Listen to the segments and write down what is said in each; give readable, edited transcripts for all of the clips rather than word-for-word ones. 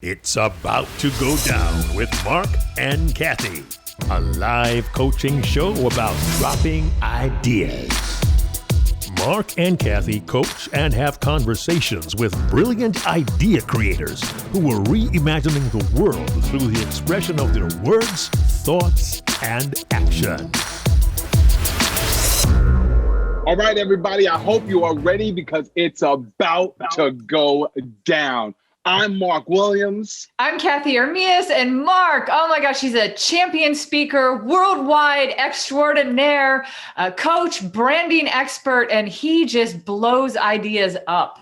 It's about to go down with Marc and Cathey, a live coaching show about dropping ideas. Marc and Cathey coach and have conversations with brilliant idea creators who are reimagining the world through the expression of their words, thoughts, and action. All right, everybody, I hope you are ready because it's about to go down. I'm Marc Williams. I'm Cathey Armillas, and Marc, oh my gosh, he's a champion speaker, worldwide extraordinaire, a coach, branding expert, and he just blows ideas up.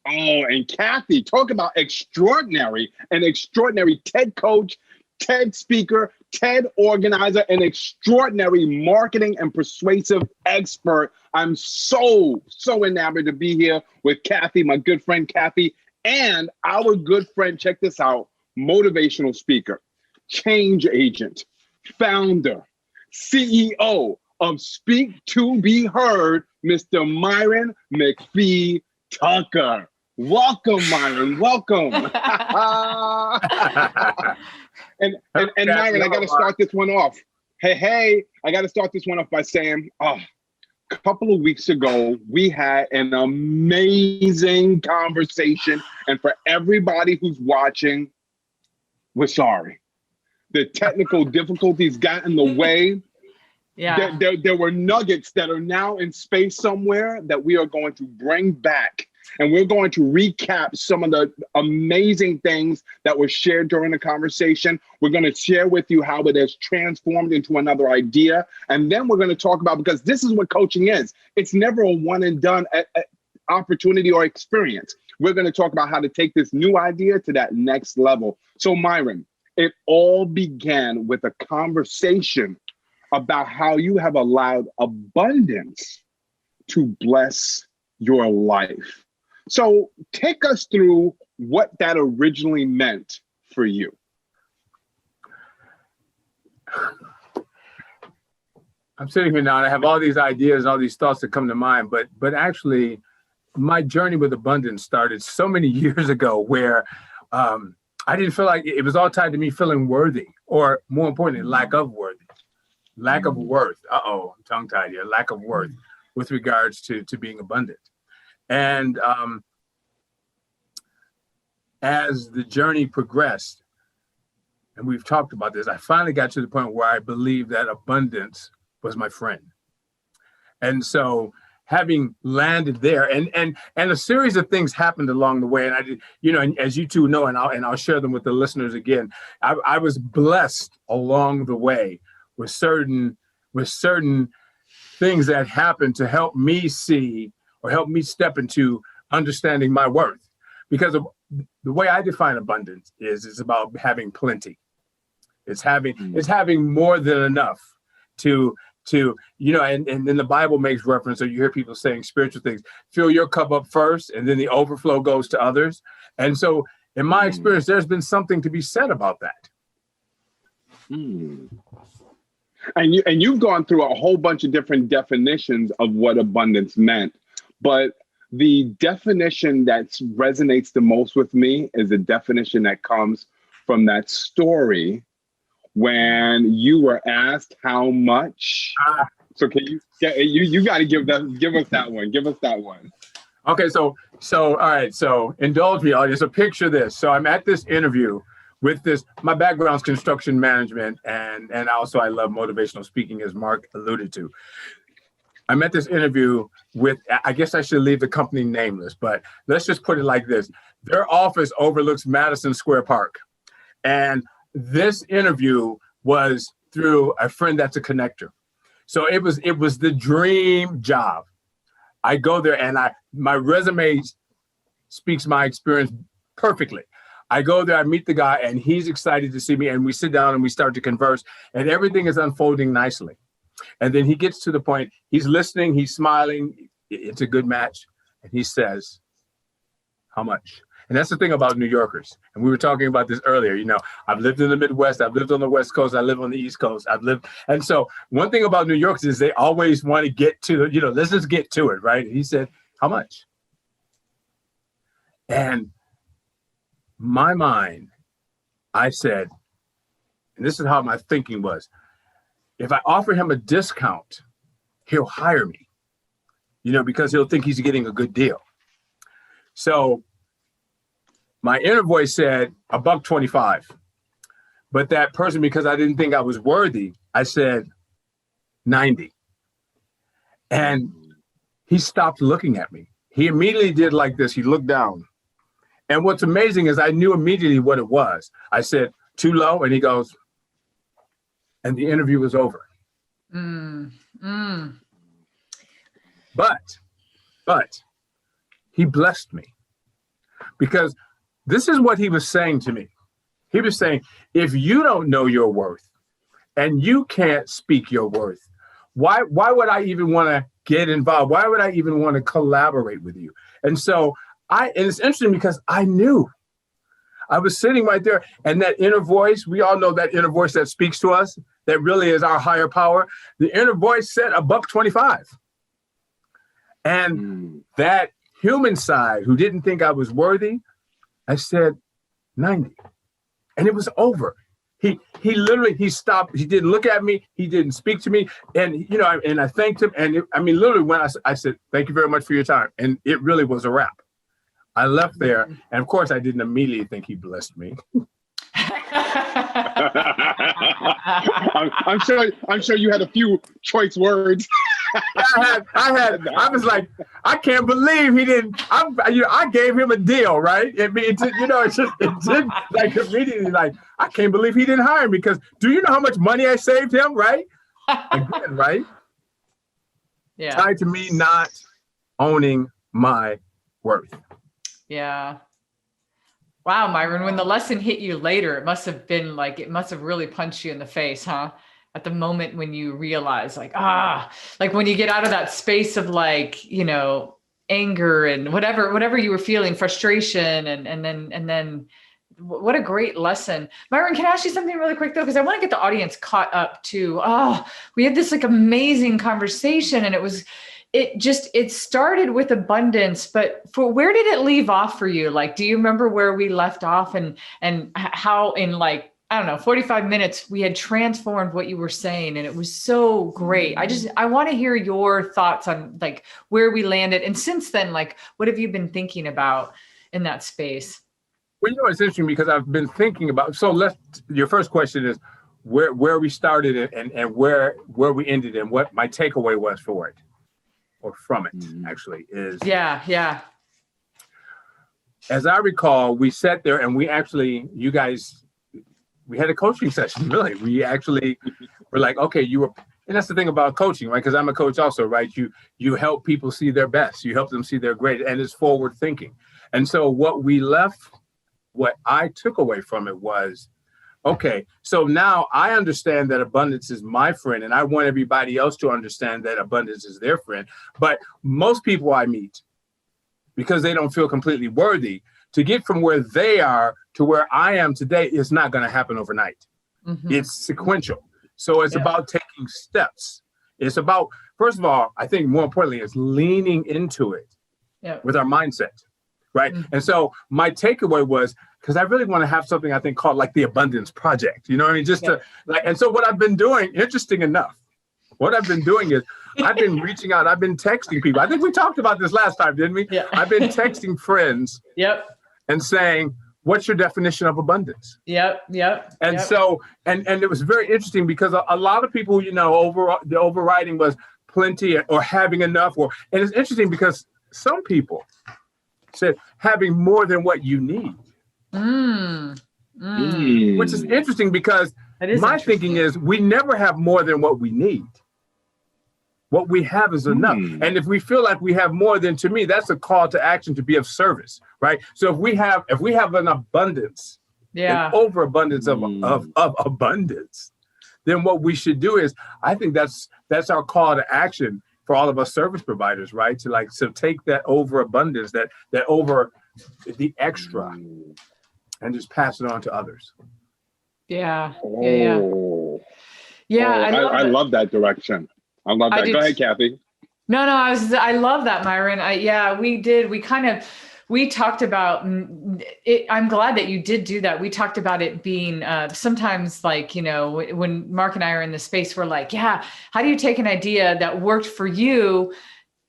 Oh, and Cathey, talk about extraordinary, an extraordinary TED coach, TED speaker, TED organizer, an extraordinary marketing and persuasive expert. I'm so enamored to be here with Cathey, my good friend Cathey. And our good friend, check this out, motivational speaker, change agent, founder, CEO of Speak to Be Heard, Mr. Myron McFee Tucker. Welcome, Myron. Welcome. and Myron, I got to start this one off. Hey, I got to start this one off by saying, a couple of weeks ago, we had an amazing conversation. And for everybody who's watching, we're sorry. The technical difficulties got in the way. Yeah. There were nuggets that are now in space somewhere that we are going to bring back. And we're going to recap some of the amazing things that were shared during the conversation. We're going to share with you how it has transformed into another idea. And then we're going to talk about, because this is what coaching is. It's never a one and done opportunity or experience. We're going to talk about how to take this new idea to that next level. So Myron, it all began with a conversation about how you have allowed abundance to bless your life. So take us through what that originally meant for you. I'm sitting here now and I have all these ideas, all these thoughts that come to mind, but actually my journey with abundance started so many years ago where I didn't feel like it was all tied to me feeling worthy, or more importantly, lack of worth. I'm tongue-tied here. Lack of worth with regards to being abundant. And as the journey progressed, and we've talked about this, I finally got to the point where I believed that abundance was my friend. And so having landed there, and a series of things happened along the way, and I did, and as you two know, and I'll share them with the listeners again, I was blessed along the way with certain things that happened to help me see or help me step into understanding my worth. Because of the way I define abundance is about having plenty. It's having more than enough to and then the Bible makes reference, or you hear people saying spiritual things, fill your cup up first and then the overflow goes to others. And so in my experience, there's been something to be said about that. And you've gone through a whole bunch of different definitions of what abundance meant. But the definition that resonates the most with me is the definition that comes from that story when you were asked how much. So can you got to give us that one. Give us that one. Okay, so all right, so indulge me, audience. So picture this. So I'm at this interview with this. My background is construction management, and also I love motivational speaking, as Marc alluded to. I'm at this interview with, I guess I should leave the company nameless, but let's just put it like this. Their office overlooks Madison Square Park. And this interview was through a friend that's a connector. So it was the dream job. I go there and my resume speaks my experience perfectly. I go there, I meet the guy, and he's excited to see me, and we sit down and we start to converse, and everything is unfolding nicely. And then he gets to the point, he's listening, he's smiling, it's a good match. And he says, how much? And that's the thing about New Yorkers. And we were talking about this earlier. I've lived in the Midwest, I've lived on the West Coast, I live on the East Coast, And so one thing about New Yorkers is they always want to get to, let's just get to it, right? He said, how much? And my mind, I said, and this is how my thinking was, if I offer him a discount, he'll hire me, because he'll think he's getting a good deal. So my inner voice said $125. But that person, because I didn't think I was worthy, I said 90. And he stopped looking at me. He immediately did like this. He looked down. And what's amazing is I knew immediately what it was. I said, too low. And he goes, and the interview was over. But he blessed me, because this is what he was saying to me. He was saying, if you don't know your worth and you can't speak your worth, why would I even want to get involved? Why would I even want to collaborate with you? And so and it's interesting because I knew. I was sitting right there, and that inner voice, we all know that inner voice that speaks to us, that really is our higher power. The inner voice said $125. And that human side who didn't think I was worthy, I said 90. And it was over. He literally stopped. He didn't look at me. He didn't speak to me. And, and I thanked him. And literally when I said, thank you very much for your time. And it really was a wrap. I left there. And of course, I didn't immediately think he blessed me. I'm sure you had a few choice words. I was like, I can't believe he didn't. I gave him a deal, right? It did like immediately, like, I can't believe he didn't hire me, because do you know how much money I saved him, right? Again, right? Yeah. Tied to me not owning my worth. Yeah. Wow, Myron, when the lesson hit you later, it must have really punched you in the face, huh? At the moment when you realize like when you get out of that space of anger and whatever you were feeling, frustration, and then what a great lesson. Myron, can I ask you something really quick though? Because I want to get the audience caught up too. We had this amazing conversation, and it started with abundance, but where did it leave off for you? Like, do you remember where we left off and how in 45 minutes we had transformed what you were saying, and it was so great. I want to hear your thoughts on where we landed. And since then, what have you been thinking about in that space? Well, it's interesting because I've been thinking about, your first question is where we started and where we ended and what my takeaway was for it. Or from it, actually, is... Yeah. As I recall, we sat there and we actually, you guys, we had a coaching session, really. We actually were like, okay, and that's the thing about coaching, right? Because I'm a coach also, right? You help people see their best. You help them see their great, and it's forward thinking. And so what I took away from it was, okay, so now I understand that abundance is my friend, and I want everybody else to understand that abundance is their friend. But most people I meet, because they don't feel completely worthy, to get from where they are to where I am today is not going to happen overnight. Mm-hmm. It's sequential. So it's about taking steps. It's about, first of all, I think more importantly, is leaning into it with our mindset, right? Mm-hmm. And so my takeaway was, because I really want to have something I think called the Abundance Project, you know what I mean? And so what I've been doing, interesting enough, what I've been doing is I've been reaching out, I've been texting people. I think we talked about this last time, didn't we? Yeah. I've been texting friends and saying, what's your definition of abundance? And so, and it was very interesting because a lot of people, the overriding was plenty or having enough, and it's interesting because some people said having more than what you need. Which is interesting because my thinking is we never have more than what we need. What we have is enough. And if we feel like we have more, then to me, that's a call to action to be of service, right? So if we have an abundance, an overabundance of abundance, then what we should do is, I think that's our call to action for all of us service providers, right? To take that overabundance, that over the extra, and just pass it on to others. I love that direction. I love that. Go ahead, Cathey. No, I love that, Myron. We we talked about it. I'm glad that you did do that. We talked about it being sometimes like, when Marc and I are in the space, we're like, yeah, how do you take an idea that worked for you,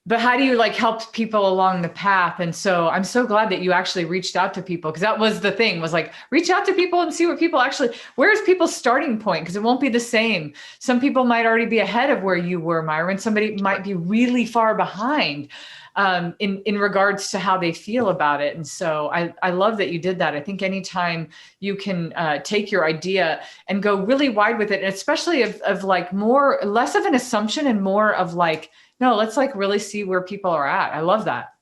but how do you like help people along the path? And so I'm so glad that you actually reached out to people, because that was the thing, was like, reach out to people and see what people actually, where's people's starting point? Because it won't be the same. Some people might already be ahead of where you were, Myron. Somebody might be really far behind in regards to how they feel about it. And so I love that you did that. I think anytime you can take your idea and go really wide with it, and especially of like less of an assumption and more of like, no, let's like really see where people are at. I love that.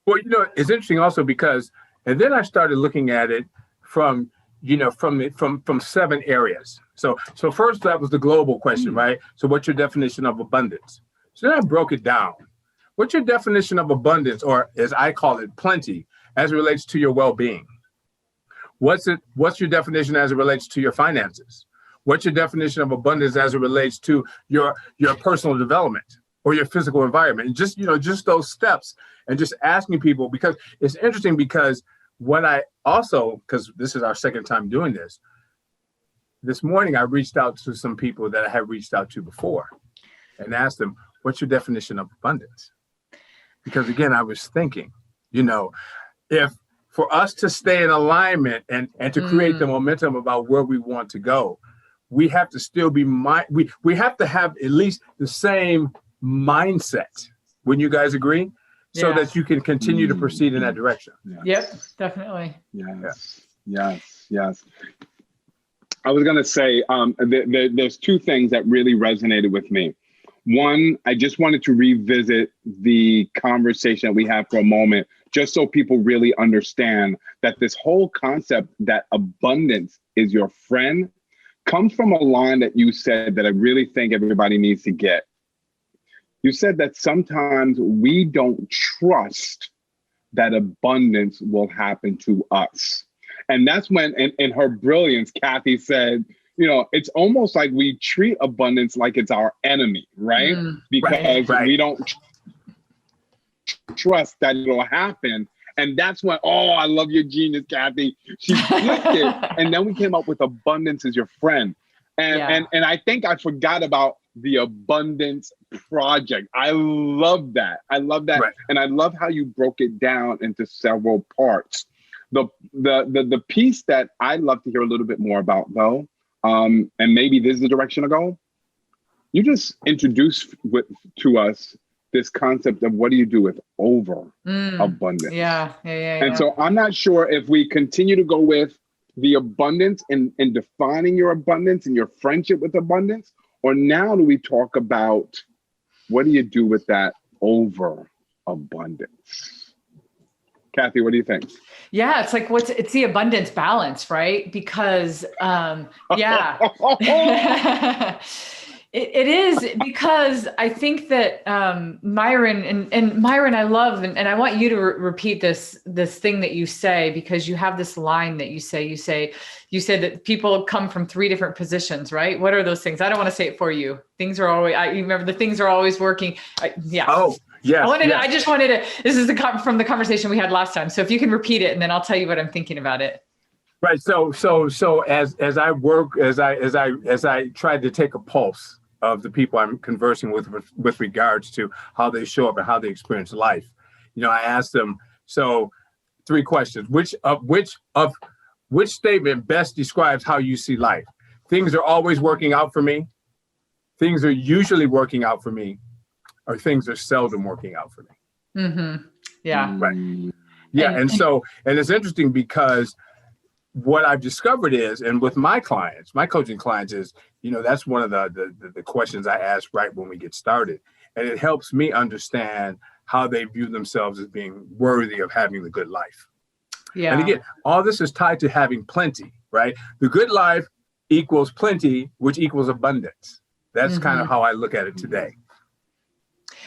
Well, it's interesting also because, and then I started looking at it from 7 areas. So first that was the global question, right? So what's your definition of abundance? So then I broke it down. What's your definition of abundance, or as I call it, plenty, as it relates to your well-being? What's your definition as it relates to your finances? What's your definition of abundance as it relates to your personal development or your physical environment? And just those steps, and just asking people, because it's interesting, because because this is our second time doing this morning, I reached out to some people that I had reached out to before and asked them, what's your definition of abundance? Because again, I was thinking, if for us to stay in alignment and to create the momentum about where we want to go, we have to still be we have to have at least the same mindset. Wouldn't you guys agree? Yeah. So that you can continue to proceed in that direction. Yes. Yep, definitely. Yes. I was going to say, there's 2 things that really resonated with me. One, I just wanted to revisit the conversation that we had for a moment, just so people really understand that this whole concept that abundance is your friend comes from a line that you said that I really think everybody needs to get. You said that sometimes we don't trust that abundance will happen to us. And that's when, in her brilliance, Cathey said, it's almost like we treat abundance like it's our enemy, right? Because we don't trust that it'll happen. And that's when, I love your genius, Cathey. She flipped it. And then we came up with abundance is your friend. And I think I forgot about the abundance project. I love that. Right. And I love how you broke it down into several parts. The piece that I'd love to hear a little bit more about, though, and maybe this is the direction to go. You just introduced to us this concept of what do you do with abundance? Yeah. And so I'm not sure if we continue to go with the abundance and defining your abundance and your friendship with abundance, or now do we talk about what do you do with that abundance? Cathey, what do you think? Yeah, it's like it's the abundance balance, right? Because it is, because I think that Myron and Myron, I love, and I want you to repeat this thing that you say, because you have this line that you say that people come from 3 different positions, right? What are those things? I don't want to say it for you. Things are always, you remember the things are always working. Oh, yeah. I just wanted to, this is from the conversation we had last time. So if you can repeat it, and then I'll tell you what I'm thinking about it. Right. So as I tried to take a pulse of the people I'm conversing with regards to how they show up and how they experience life, I asked them, so 3 questions. Which statement best describes how you see life? Things are always working out for me. Things are usually working out for me, or things are seldom working out for me. Mm-hmm. Yeah. Right. Yeah. And it's interesting, because what I've discovered is, and with my coaching clients is, that's one of the questions I ask right when we get started. And it helps me understand how they view themselves as being worthy of having the good life. Yeah. And again, all this is tied to having plenty, right? The good life equals plenty, which equals abundance. That's kind of how I look at it today.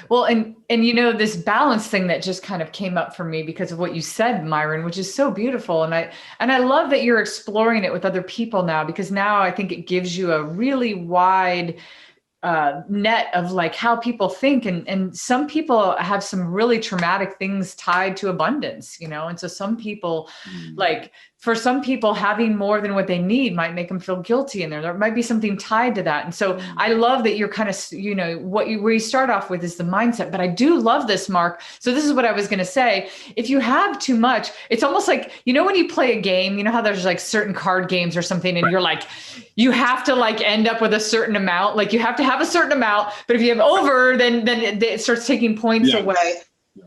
Well, and this balance thing that just kind of came up for me because of what you said, Myron, which is so beautiful. And I love that you're exploring it with other people now, because now I think it gives you a really wide net of like how people think. And some people have some really traumatic things tied to abundance, you know? And so some people like, for some people, having more than what they need might make them feel guilty, and there might be something tied to that. And so I love that you're kind of, you know, where you start off with is the mindset, but I do love this, Marc. So this is what I was going to say. If you have too much, it's almost like, you know, when you play a game, you know how there's like certain card games or something, and you're like, you have to like end up with a certain amount, like you have to have a certain amount, but if you have over, then it starts taking points away.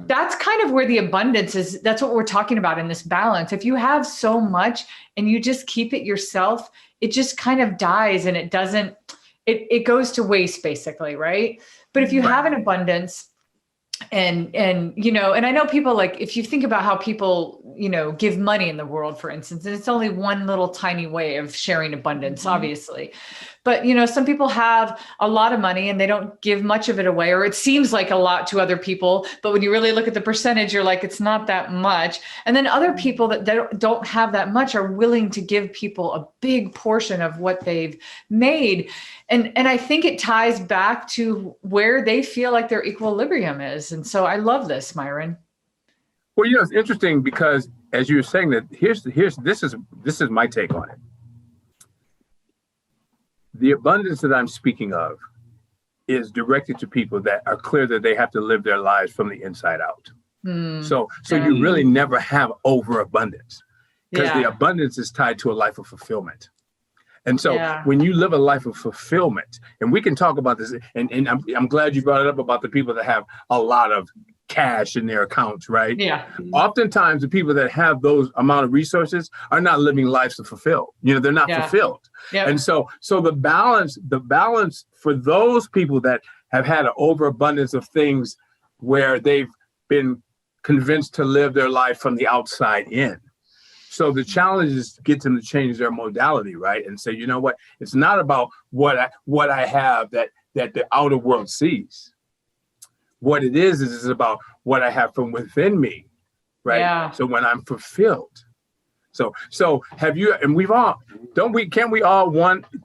That's kind of where the abundance is. That's what we're talking about in this balance. If you have so much and you just keep it yourself, it just kind of dies, and it doesn't, it goes to waste basically. Right. But if you have an abundance and, you know, and I know people, like, if you think about how people, you know, give money in the world, for instance, and it's only one little tiny way of sharing abundance, obviously. But, you know, some people have a lot of money and they don't give much of it away, or it seems like a lot to other people. But when you really look at the percentage, you're like, it's not that much. And then other people that don't have that much are willing to give people a big portion of what they've made. And I think it ties back to where they feel like their equilibrium is. And so I love this, Myron. Well, you know, it's interesting because as you were saying that, this is my take on it. The abundance that I'm speaking of is directed to people that are clear that they have to live their lives from the inside out. So you really never have overabundance, because the abundance is tied to a life of fulfillment. And so when you live a life of fulfillment, and we can talk about this, and I'm glad you brought it up about the people that have a lot of cash in their accounts, right? Yeah. Oftentimes the people that have those amount of resources are not living lives to fulfill. You know, they're not fulfilled. Yep. And so the balance for those people that have had an overabundance of things where they've been convinced to live their life from the outside in. So the challenge is to get them to change their modality, right? And say, you know what? It's not about what I have that the outer world sees. What it is about what I have from within me, right? Yeah. So when I'm fulfilled. So have you, and we've all, can't we all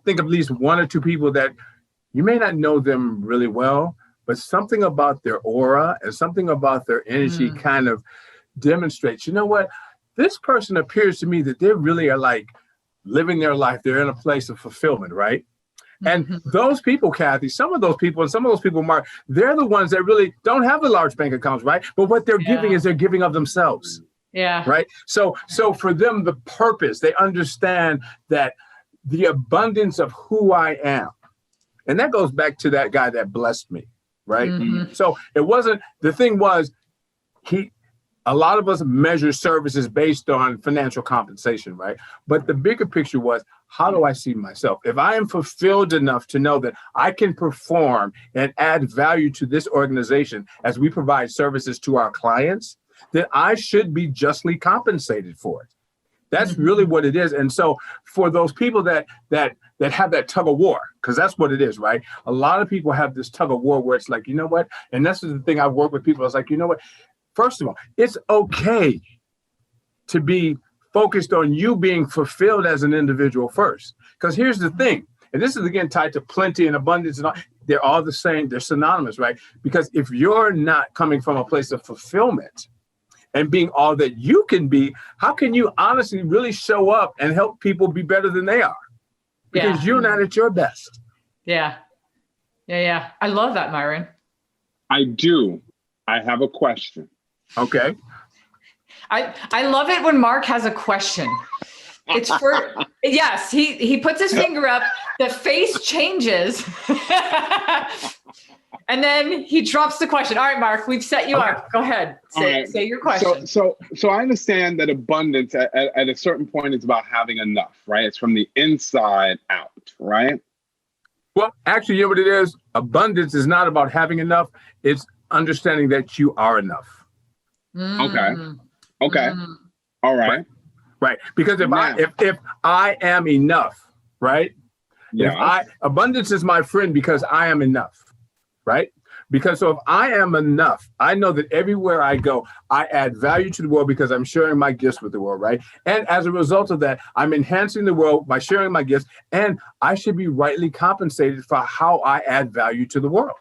think of at least one or two people that you may not know them really well, but something about their aura and something about their energy kind of demonstrates, you know what? This person appears to me that they really are like living their life. They're in a place of fulfillment, right? And those people, Cathey, some of those people, Marc, they're the ones that really don't have the large bank accounts, right? But what they're giving is they're giving of themselves. Yeah. Right. So for them, the purpose, they understand that the abundance of who I am. And that goes back to that guy that blessed me. Right. So it wasn't, the thing was, a lot of us measure services based on financial compensation, right? But the bigger picture was, how do I see myself? If I am fulfilled enough to know that I can perform and add value to this organization as we provide services to our clients, then I should be justly compensated for it. That's really what it is. And so for those people that have that tug of war, because that's what it is, right? A lot of people have this tug of war where it's like, you know what? And that's the thing I've worked with people. It's like, you know what? First of all, it's okay to be focused on you being fulfilled as an individual first. Because here's the thing, and this is again tied to plenty and abundance and all, they're all the same, they're synonymous, right? Because if you're not coming from a place of fulfillment and being all that you can be, how can you honestly really show up and help people be better than they are? Because you're not at your best. Yeah. I love that, Myron. I do. I have a question. Okay. I love it when Marc has a question. It's for, yes, he puts his finger up, the face changes, and then he drops the question. All right, Marc, we've set you up. Go ahead. Say your question. So I understand that abundance at a certain point is about having enough, right? It's from the inside out, right? Well, actually, you know what it is? Abundance is not about having enough. It's understanding that you are enough. Okay. All right. Right. Because if I am enough, right? Yeah. Abundance is my friend because I am enough, right? Because so if I am enough, I know that everywhere I go, I add value to the world because I'm sharing my gifts with the world, right? And as a result of that, I'm enhancing the world by sharing my gifts, and I should be rightly compensated for how I add value to the world.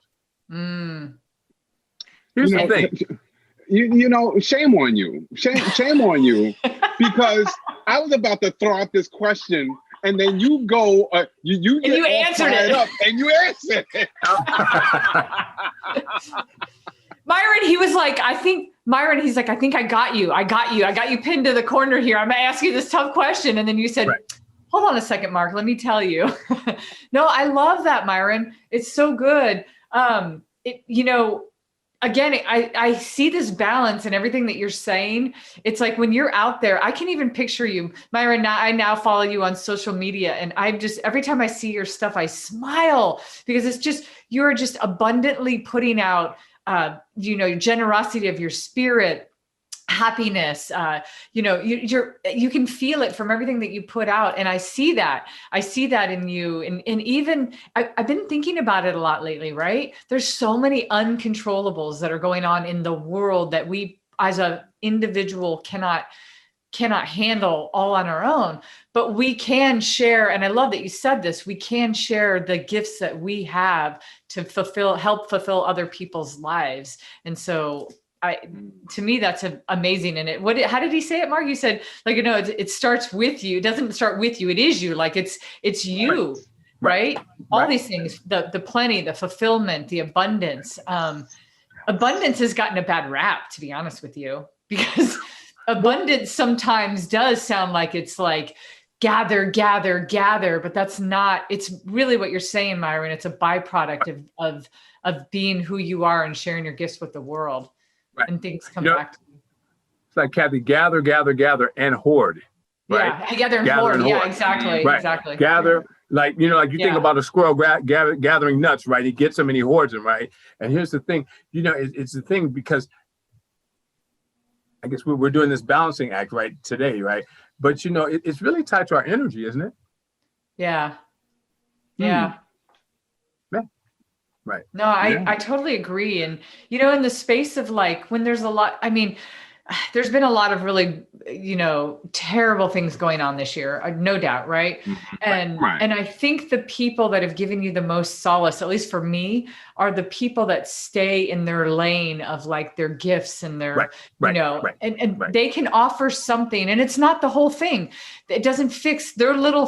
Here's the thing. You know, shame on you. Shame on you. Because I was about to throw out this question, and then you go, you get you answered it. Up, and you answered it. Myron, he was like, he's like, I think I got you. I got you pinned to the corner here. I'm gonna ask you this tough question. And then you said, right. Hold on a second, Marc, let me tell you. No, I love that, Myron. It's so good. Again, I see this balance in everything that you're saying. It's like when you're out there, I can even picture you, Myron. I now follow you on social media, and every time I see your stuff, I smile because you're just abundantly putting out, generosity of your spirit, happiness. You can feel it from everything that you put out, and I see that in you. And even I've been thinking about it a lot lately, right? There's so many uncontrollables that are going on in the world that we as an individual cannot handle all on our own, but we can share. And I love that you said this, we can share the gifts that we have to help fulfill other people's lives. And so to me, that's amazing. And how did he say it, Marc? You said, it starts with you. It doesn't start with you. It is you. Like it's you, right? All these things, the plenty, the fulfillment, the abundance. Abundance has gotten a bad rap, to be honest with you, because abundance sometimes does sound like it's like gather, but that's not, it's really what you're saying, Myron. It's a byproduct of being who you are and sharing your gifts with the world. Right. And things come back to you. It's like, Cathey, gather, and hoard. Right? Yeah, gather and hoard. Yeah, exactly. Right. Exactly. Gather, think about a squirrel gathering nuts, right? He gets them and he hoards them, right? And here's the thing, it's the thing, because I guess we're doing this balancing act right today, right? But it's really tied to our energy, isn't it? Yeah. Yeah. Right. No, I totally agree. And, in the space of when there's a lot, there's been a lot of really, terrible things going on this year, no doubt. Right. And I think the people that have given you the most solace, at least for me, are the people that stay in their lane of their gifts and their, and they can offer something, and it's not the whole thing. It doesn't fix their little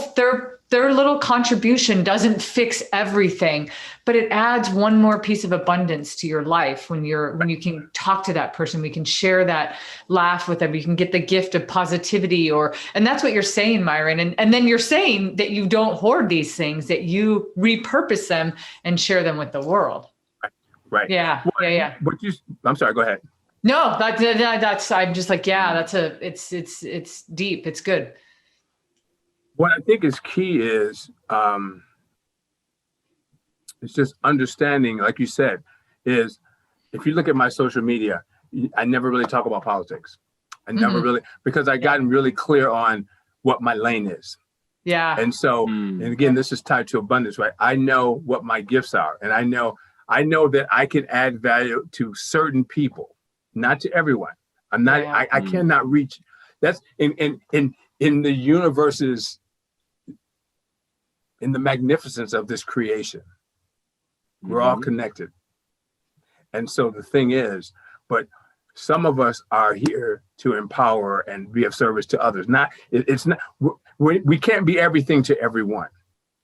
contribution, doesn't fix everything, but it adds one more piece of abundance to your life when you can talk to that person, we can share that laugh with them, you can get the gift of positivity, and that's what you're saying, Myron. And then you're saying that you don't hoard these things, that you repurpose them and share them with the world. Right. Yeah. Yeah. I'm sorry, go ahead. No, that's, I'm just like, it's deep. It's good. What I think is key is, it's just understanding, like you said, is if you look at my social media, I never really talk about politics. I never really, because I gotten really clear on what my lane is. Yeah. And so, and again, this is tied to abundance, right? I know what my gifts are, and I know that I can add value to certain people, not to everyone. I'm not, I cannot reach. That's in the universe's, in the magnificence of this creation. We're all connected. And so the thing is, but some of us are here to empower and be of service to others. We can't be everything to everyone.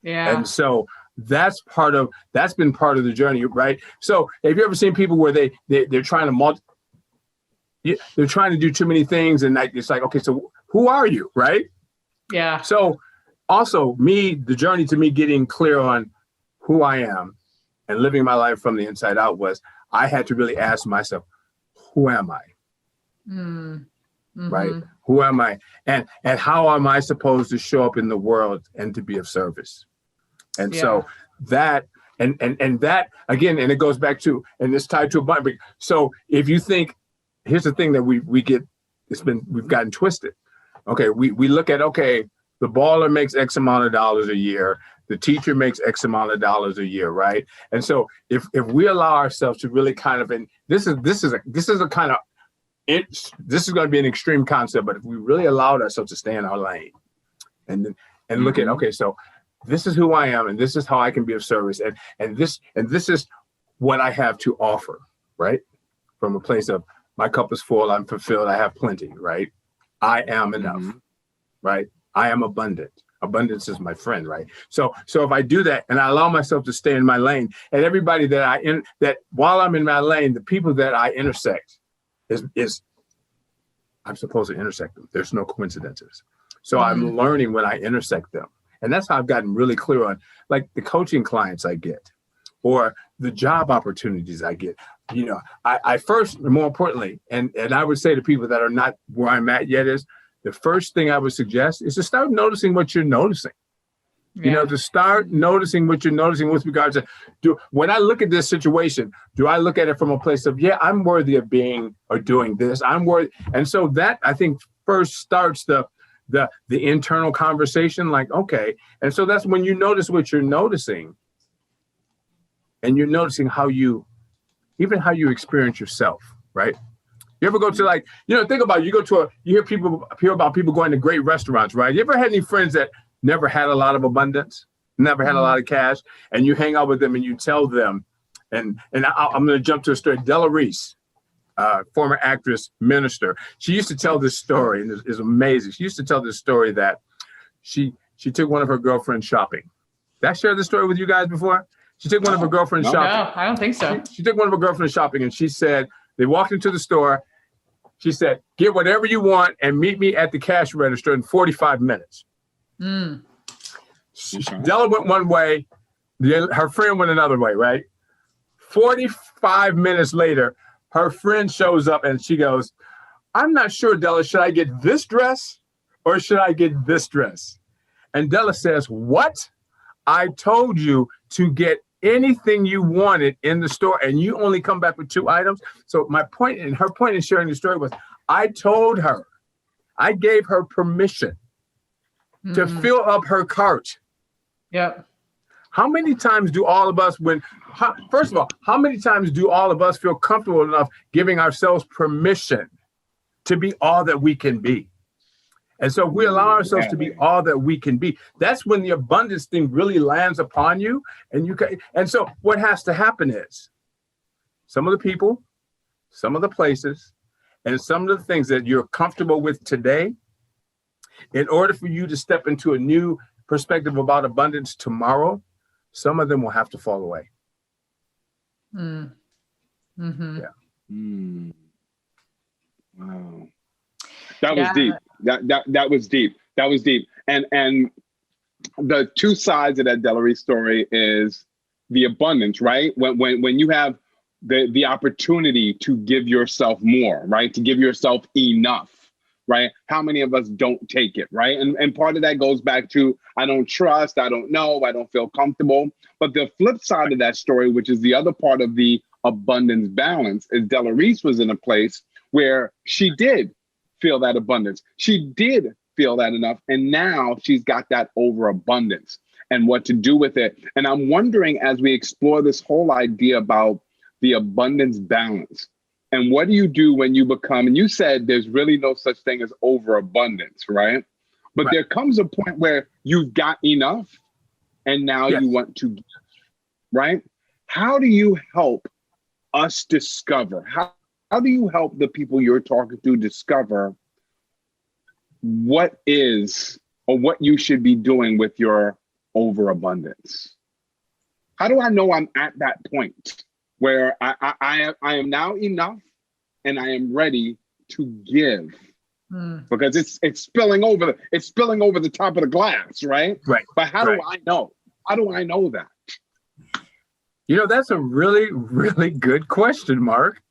Yeah. And so that's been part of the journey, right? So have you ever seen people where they're trying to they're trying to do too many things, and it's like, okay, so who are you, right? Yeah. So also the journey to me getting clear on who I am and living my life from the inside out was I had to really ask myself, who am I? Right? Who am I? And how am I supposed to show up in the world and to be of service? And so that, and that, again, and it goes back to, and it's tied to abundance. So if you think, here's the thing that we've gotten twisted. Okay, we look at, okay, the baller makes X amount of dollars a year. The teacher makes X amount of dollars a year, right? And so if we allow ourselves to really kind of, and this is going to be an extreme concept, but if we really allowed ourselves to stay in our lane and look at, okay, so this is who I am, and this is how I can be of service, and this is what I have to offer, right? From a place of my cup is full, I'm fulfilled, I have plenty, right? I am enough, right? I am abundant. Abundance is my friend, right? So if I do that and I allow myself to stay in my lane, and everybody that while I'm in my lane, the people that I intersect is I'm supposed to intersect them. There's no coincidences. So I'm learning when I intersect them. And that's how I've gotten really clear on, like, the coaching clients I get or the job opportunities I get. You know, I first, more importantly, and I would say to people that are not where I'm at yet, is the first thing I would suggest is to start noticing what you're noticing. Yeah. You know, to start noticing what you're noticing with regards to, when I look at this situation, do I look at it from a place of, yeah, I'm worthy of being or doing this, I'm worthy. And so that, I think, first starts the internal conversation, like, okay. And so that's when you notice what you're noticing, and you're noticing how you experience yourself, right? You ever go to, like, you know, think about it, you hear about people going to great restaurants, right? You ever had any friends that never had a lot of abundance, never had a lot of cash, and you hang out with them and you tell them, and I'm going to jump to a story. Della Reese, former actress, minister, she used to tell this story, and it's amazing. She used to tell this story that she took one of her girlfriends shopping. Did I share this story with you guys before? She took one of her girlfriends shopping. No, I don't think so. She took one of her girlfriends shopping, and she said, they walked into the store. She said, get whatever you want and meet me at the cash register in 45 minutes. Della went one way, her friend went another way, right? 45 minutes later, her friend shows up and she goes, I'm not sure, Della, should I get this dress or should I get this dress? And Della says, what? I told you to get anything you wanted in the store, and you only come back with 2 items. So my point, and her point in sharing the story, was I told her, I gave her permission to fill up her cart. Yep. How many times do all of us, first of all, how many times do all of us feel comfortable enough giving ourselves permission to be all that we can be? And so if we allow ourselves to be all that we can be, that's when the abundance thing really lands upon you. And so what has to happen is some of the people, some of the places, and some of the things that you're comfortable with today, in order for you to step into a new perspective about abundance tomorrow, some of them will have to fall away. Wow. That was deep. That was deep. That was deep. And the two sides of that Della Reese story is the abundance, right? When you have the opportunity to give yourself more, right? To give yourself enough, right? How many of us don't take it, right? And part of that goes back to, I don't trust, I don't know, I don't feel comfortable. But the flip side of that story, which is the other part of the abundance balance, is Della Reese was in a place where she did feel that abundance. She did feel that enough. And now she's got that overabundance and what to do with it. And I'm wondering, as we explore this whole idea about the abundance balance, and what do you do when you become, and you said there's really no such thing as overabundance, right? But there comes a point where you've got enough and now you want to give, right? How do you help us discover? How do you help the people you're talking to discover what is or what you should be doing with your overabundance? How do I know I'm at that point where I am now enough and I am ready to give? Because it's spilling over the top of the glass, right? Right. But how do I know? How do I know that? You know, that's a really, really good question, Mark.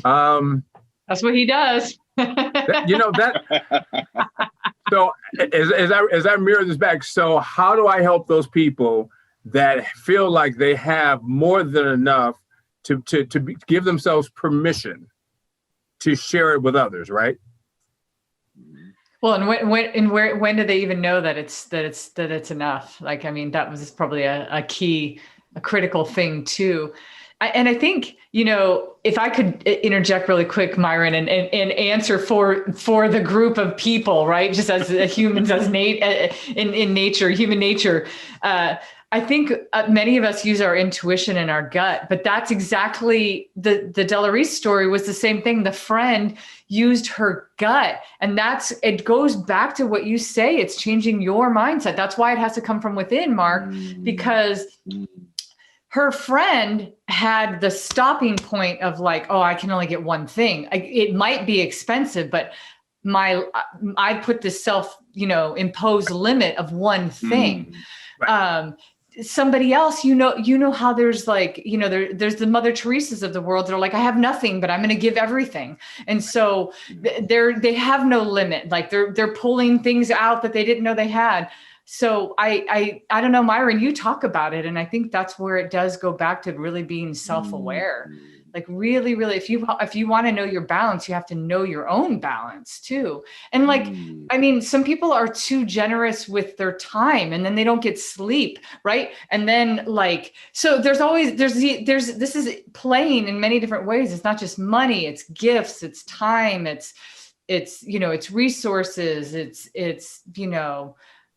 That's what he does. So as I mirror this back, so how do I help those people that feel like they have more than enough to give themselves permission to share it with others, right? Well, and when do they even know that it's enough? Like, I mean, that was probably a critical thing too. And I think, if I could interject really quick, Myron, and answer for the group of people, right? Just as humans, as in nature, human nature. I think many of us use our intuition and our gut, but that's exactly the Delarice story was the same thing. The friend used her gut, and it goes back to what you say. It's changing your mindset. That's why it has to come from within, Marc, because her friend had the stopping point of like, oh, I can only get one thing. It might be expensive, but I put this imposed limit of one thing. Right. Somebody else, how there's like, there's the Mother Teresas of the world that are like, I have nothing, but I'm going to give everything. And so they have no limit. Like they're pulling things out that they didn't know they had. So I don't know, Myron, you talk about it. And I think that's where it does go back to really being self-aware. Like really, really, if you want to know your balance, you have to know your own balance too. And like, I mean, some people are too generous with their time and then they don't get sleep. Right. And then like, so this is playing in many different ways. It's not just money, it's gifts, it's time, it's resources, it's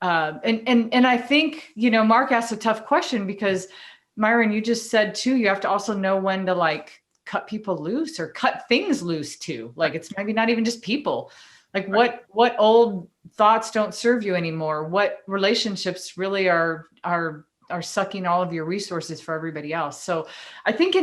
and I think, Marc asked a tough question because Myron, you just said too, you have to also know when to like cut people loose or cut things loose too. Like it's maybe not even just people. Like what old thoughts don't serve you anymore? What relationships really are sucking all of your resources for everybody else? So I think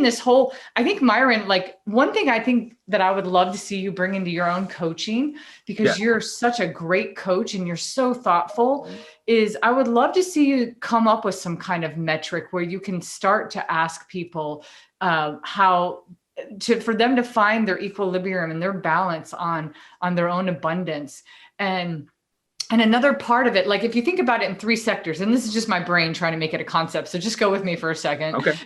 Myron, like one thing I think that I would love to see you bring into your own coaching, because you're such a great coach and you're so thoughtful, is I would love to see you come up with some kind of metric where you can start to ask people for them to find their equilibrium and their balance on their own abundance. And another part of it, like if you think about it in 3 sectors, and this is just my brain trying to make it a concept, so just go with me for a second. Okay.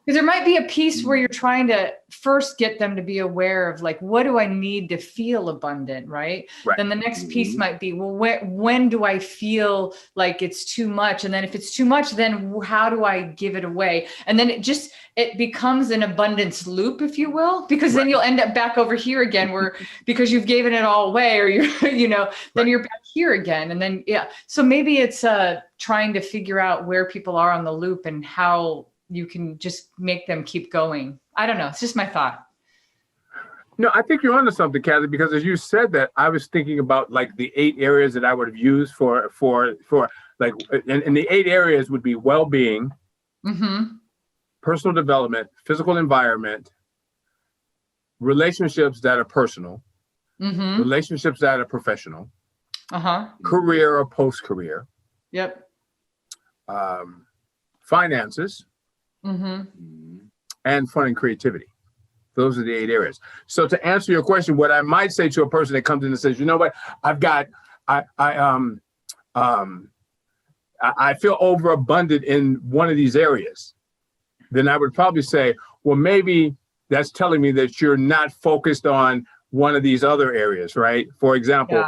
Because there might be a piece where you're trying to first get them to be aware of like, what do I need to feel abundant, right? Then the next piece might be, well, when do I feel like it's too much? And then if it's too much, then how do I give it away? And then it becomes an abundance loop, if you will, because then you'll end up back over here again because you've given it all away, or then you're back here again. And then, so maybe it's trying to figure out where people are on the loop and how you can just make them keep going. I don't know. It's just my thought. No, I think you're onto something, Cathey, because as you said that, I was thinking about like the 8 areas that I would have used for like, and the 8 areas would be well-being, personal development, physical environment, relationships that are personal, relationships that are professional, career or post-career. Yep. Finances. And fun and creativity. Those are the 8 areas. So to answer your question, what I might say to a person that comes in and says, you know what, I feel overabundant in one of these areas, then I would probably say, well, maybe that's telling me that you're not focused on one of these other areas, right? For example,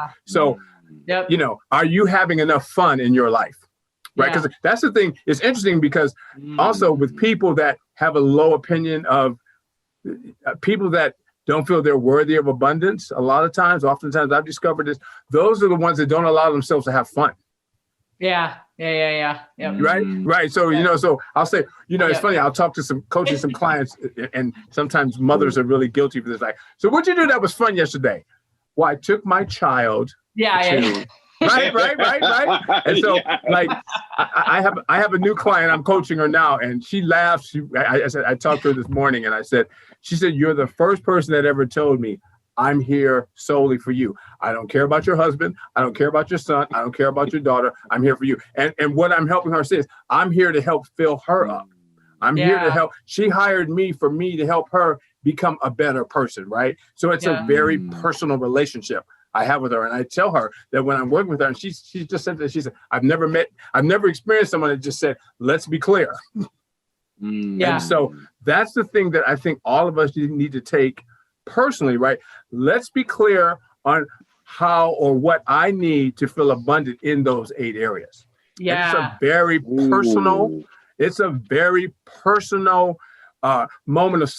are you having enough fun in your life? Right, because that's the thing. It's interesting because also with people that have a low opinion of people that don't feel they're worthy of abundance, oftentimes I've discovered this, those are the ones that don't allow themselves to have fun. Yeah. Right. So, so I'll say, it's funny. I'll talk to coaching some clients, and sometimes mothers are really guilty for this. Like, so what'd you do that was fun yesterday? Well, I took my child to... Right. And so, like, I have a new client. I'm coaching her now, and she laughs. I talked to her this morning, and she said, "You're the first person that ever told me I'm here solely for you. I don't care about your husband. I don't care about your son. I don't care about your daughter. I'm here for you." And what I'm helping her say is, I'm here to help fill her up. I'm here to help. She hired me for me to help her become a better person, right? So it's a very personal relationship I have with her. And I tell her that when I'm working with her, and she just said that, she said, I've never experienced someone that just said, let's be clear. And so that's the thing that I think all of us need to take personally, right? Let's be clear on how or what I need to feel abundant in those 8 areas. Yeah. And it's a very personal, moment of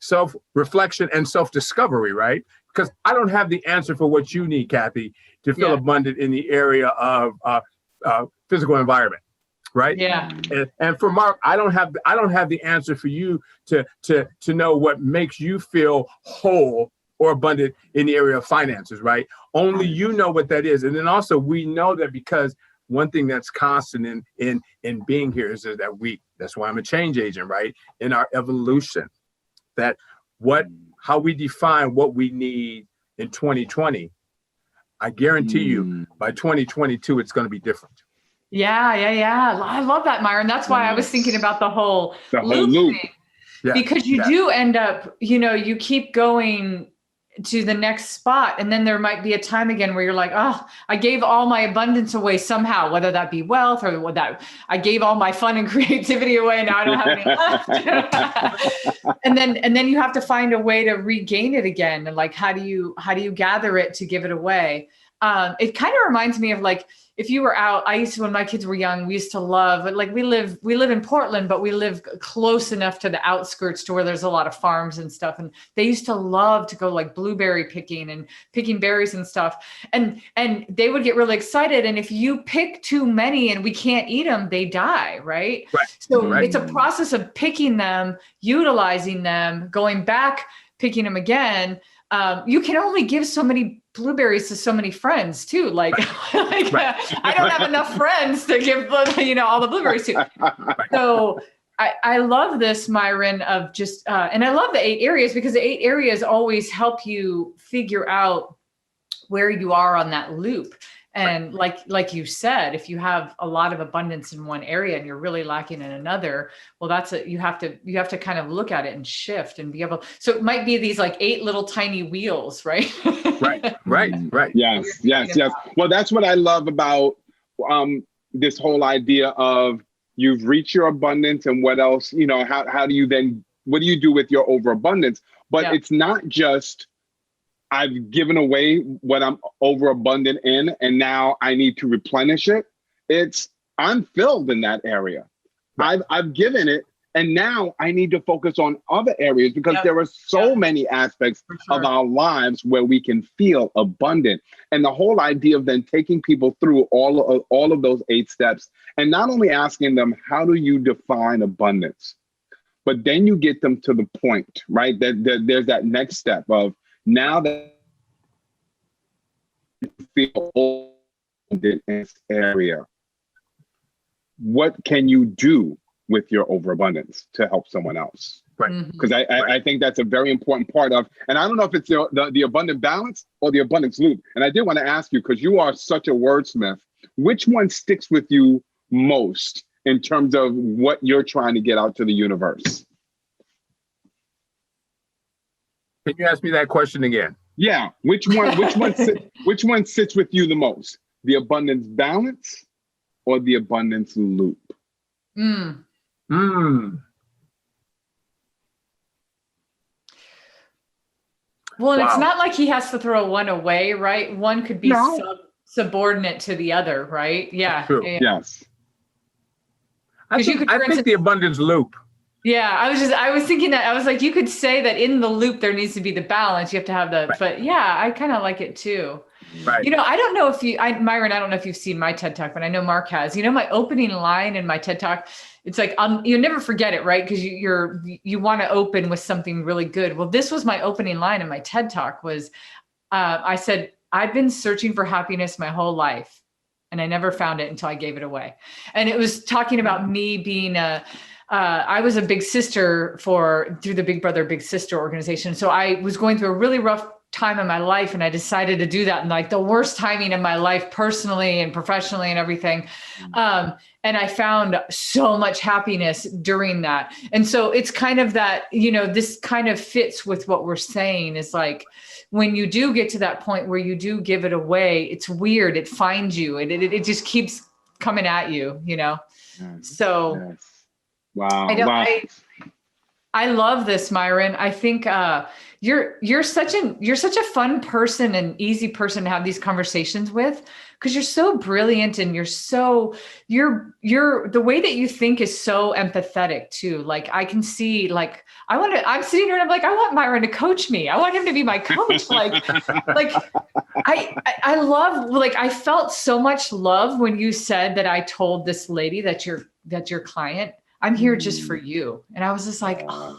self-reflection and self-discovery, right? Because I don't have the answer for what you need, Cathey, to feel abundant in the area of physical environment, right? Yeah. And for Marc, I don't have the answer for you to know what makes you feel whole or abundant in the area of finances, right? Only you know what that is. And then also we know that because one thing that's constant in being here is that that's why I'm a change agent, right? In our evolution, that how we define what we need in 2020, I guarantee you by 2022, it's going to be different. Yeah. I love that, Myron. That's why I was thinking about the whole loop thing. Yeah, because you do end up, you keep going to the next spot. And then there might be a time again where you're like, oh, I gave all my abundance away somehow, whether that be wealth or that I gave all my fun and creativity away. Now I don't have any left. and then you have to find a way to regain it again. And like, how do you gather it to give it away? It kind of reminds me of like, if you were out, when my kids were young, we used to love, like we live in Portland, but we live close enough to the outskirts to where there's a lot of farms and stuff. And they used to love to go like blueberry picking and picking berries and stuff. And they would get really excited. And if you pick too many and we can't eat them, they die, right? So it's a process of picking them, utilizing them, going back, picking them again. You can only give so many blueberries to so many friends too. Like, I don't have enough friends to give, all the blueberries to. So I love this, Myron, of just, and I love the 8 areas because the 8 areas always help you figure out where you are on that loop. And like you said, if you have a lot of abundance in one area and you're really lacking in another, well, you have to kind of look at it and shift and be able. So it might be these like 8 little tiny wheels, right? Right. Yes. Well, that's what I love about this whole idea of you've reached your abundance and what else, how do you then, what do you do with your overabundance? But it's not just I've given away what I'm overabundant in, and now I need to replenish it. It's I'm filled in that area. I've given it, and now I need to focus on other areas because there are so many aspects of our lives where we can feel abundant. And the whole idea of then taking people through all of those 8 steps, and not only asking them, how do you define abundance? But then you get them to the point, right? That there's that next step of, now that you feel in this area, what can you do with your overabundance to help someone else? Right. Because I think that's a very important part of, and I don't know if it's the abundant balance or the abundance loop. And I did want to ask you, because you are such a wordsmith, which one sticks with you most in terms of what you're trying to get out to the universe? Can you ask me that question again? Yeah. Which one sits with you the most? The abundance balance or the abundance loop? Well, and it's not like he has to throw one away, right? One could be subordinate to the other, right? Yeah. True. Yeah. Yes. I think the abundance loop. Yeah, I was thinking that. I was like, you could say that in the loop there needs to be the balance. You have to have the, but yeah, I kind of like it too. Right. I don't know if Myron, I don't know if you've seen my TED Talk, but I know Marc has. My opening line in my TED Talk, it's like, you'll never forget it, right? Because you want to open with something really good. Well, this was my opening line in my TED Talk was, I said, I've been searching for happiness my whole life, and I never found it until I gave it away. And it was talking about me being I was a big sister through the Big Brother, Big Sister organization. So I was going through a really rough time in my life, and I decided to do that in like the worst timing in my life, personally and professionally and everything. And I found so much happiness during that. And so it's kind of that, this kind of fits with what we're saying is like, when you do get to that point where you do give it away, it's weird. It finds you and it just keeps coming at you, Yes. So yes. Wow. I love this, Myron. I think you're such a fun person and easy person to have these conversations with, because you're so brilliant and you're the way that you think is so empathetic too. Like I can see, like I'm sitting here and I'm like, I want Myron to coach me. I want him to be my coach. I love, like, I felt so much love when you said that I told this lady that your client, I'm here just for you. And I was just like, oh,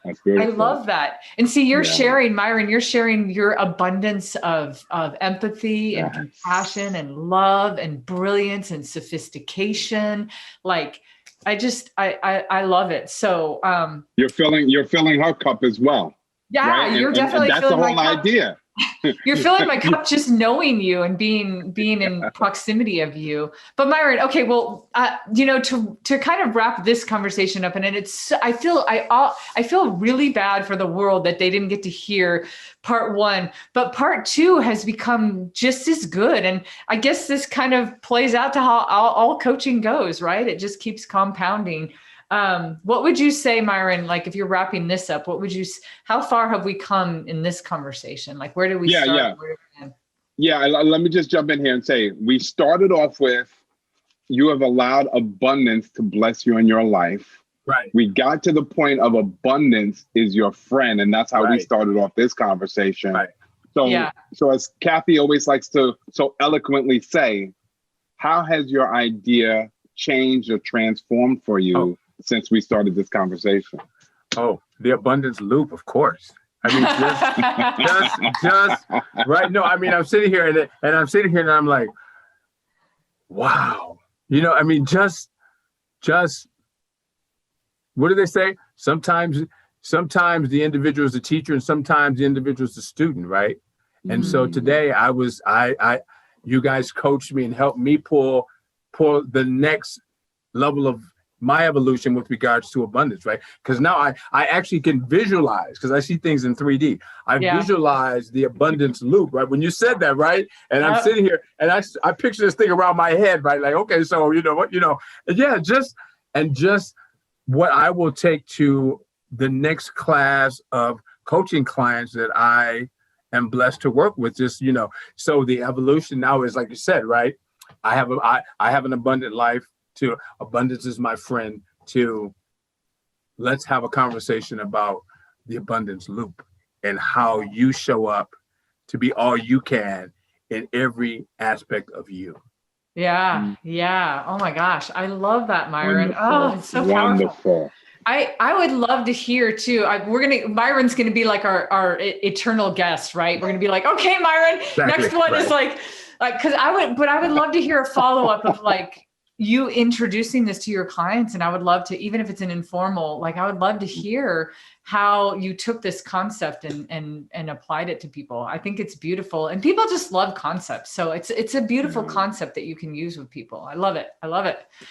I love that. And see, you're sharing, Myron, you're sharing your abundance of empathy and compassion and love and brilliance and sophistication. Like, I love it. So you're filling her cup as well. Yeah, right? You're definitely that's filling the whole my cup. idea. You're filling my cup just knowing you and being in proximity of you. But Myron, okay, well, to kind of wrap this conversation up, and I feel really bad for the world that they didn't get to hear part one, but part two has become just as good. And I guess this kind of plays out to how all coaching goes, right? It just keeps compounding. What would you say, Myron, like if you're wrapping this up, how far have we come in this conversation? Like, where do we start? Let me just jump in here and say, we started off with, you have allowed abundance to bless you in your life. Right. We got to the point of abundance is your friend. And that's how we started off this conversation. Right. So as Cathey always likes to so eloquently say, how has your idea changed or transformed for you since we started this conversation? Oh, the abundance loop, of course. I mean, just right. No, I mean, I'm sitting here and I'm like, wow. I mean, just what do they say? Sometimes the individual is the teacher and sometimes the individual is the student, right? And so today you guys coached me and helped me pull the next level of my evolution with regards to abundance, right? Because now I actually can visualize, because I see things in 3D. Visualize the abundance loop, right? When you said that, right? And I'm sitting here and I picture this thing around my head, right? Like, okay, so just what I will take to the next class of coaching clients that I am blessed to work with, so the evolution now is, like you said, right? I have an abundant life. To abundance is my friend. To let's have a conversation about the abundance loop and how you show up to be all you can in every aspect of you. Yeah. Oh my gosh. I love that, Myron. Wonderful. Oh, it's so powerful. I would love to hear too. Myron's going to be like our eternal guest, right? We're going to be like, okay, Myron, next one is like, cause I would love to hear a follow-up of like, you introducing this to your clients. And I would love to, even if it's an informal, like I would love to hear how you took this concept and applied it to people. I think it's beautiful, and people just love concepts. So it's a beautiful concept that you can use with people. I love it.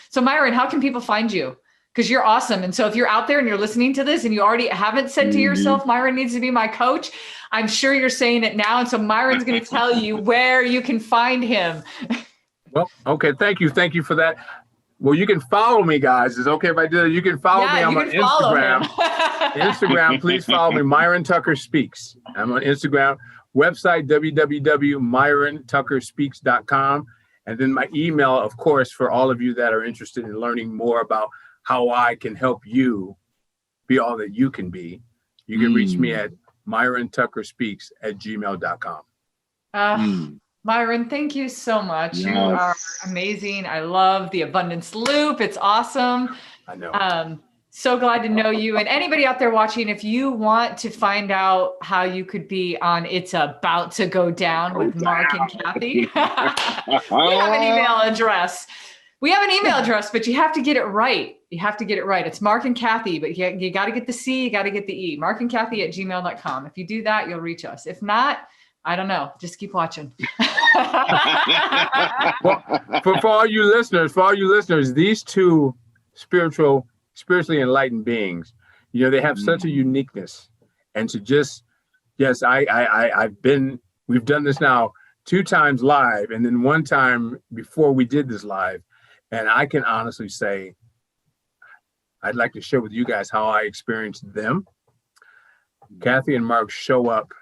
So Myron, how can people find you? Because you're awesome. And so if you're out there and you're listening to this and you already haven't said to yourself, Myron needs to be my coach, I'm sure you're saying it now. And so Myron's going to tell you where you can find him. Well, okay. Thank you for that. Well, you can follow me, guys. Is it okay if I do that? You can follow me. I'm on Instagram. Instagram, please follow me. Myron Tucker Speaks. I'm on Instagram. Website, www.myrontuckerspeaks.com. And then my email, of course, for all of you that are interested in learning more about how I can help you be all that you can be. You can reach me at myrontuckerspeaks@gmail.com. Myron, thank you so much. Yes. You are amazing. I love the abundance loop. It's awesome. I know. So glad to know you. And anybody out there watching, if you want to find out how you could be on It's About to Go Down with Marc and Cathey, we have an email address. But you have to get it right. It's Marc and Cathey, but you got to get the C, you got to get the E. marcandcathey@gmail.com. If you do that, you'll reach us. If not, I don't know. Just keep watching. Well, for all you listeners, these two spiritually enlightened beings, they have such a uniqueness. And to we've done this now 2 times live, and then 1 time before we did this live. And I can honestly say, I'd like to share with you guys how I experienced them. Cathey and Marc show up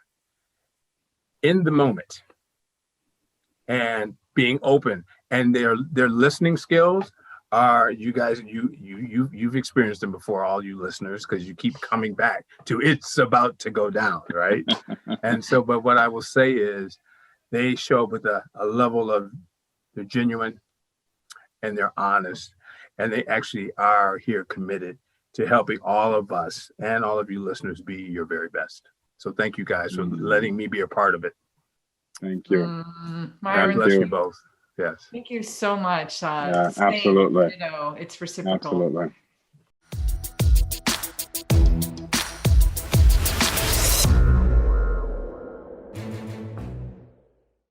in the moment and being open, and their listening skills are, you guys, you've experienced them before, all you listeners, because you keep coming back to it's about to go down, right? And so, but what I will say is they show up with a level of, they're genuine and they're honest, and they actually are here committed to helping all of us and all of you listeners be your very best. So thank you guys for letting me be a part of it. Thank you. Myron, God bless you both. Yes. Thank you so much. Yeah, absolutely. It's reciprocal. Absolutely.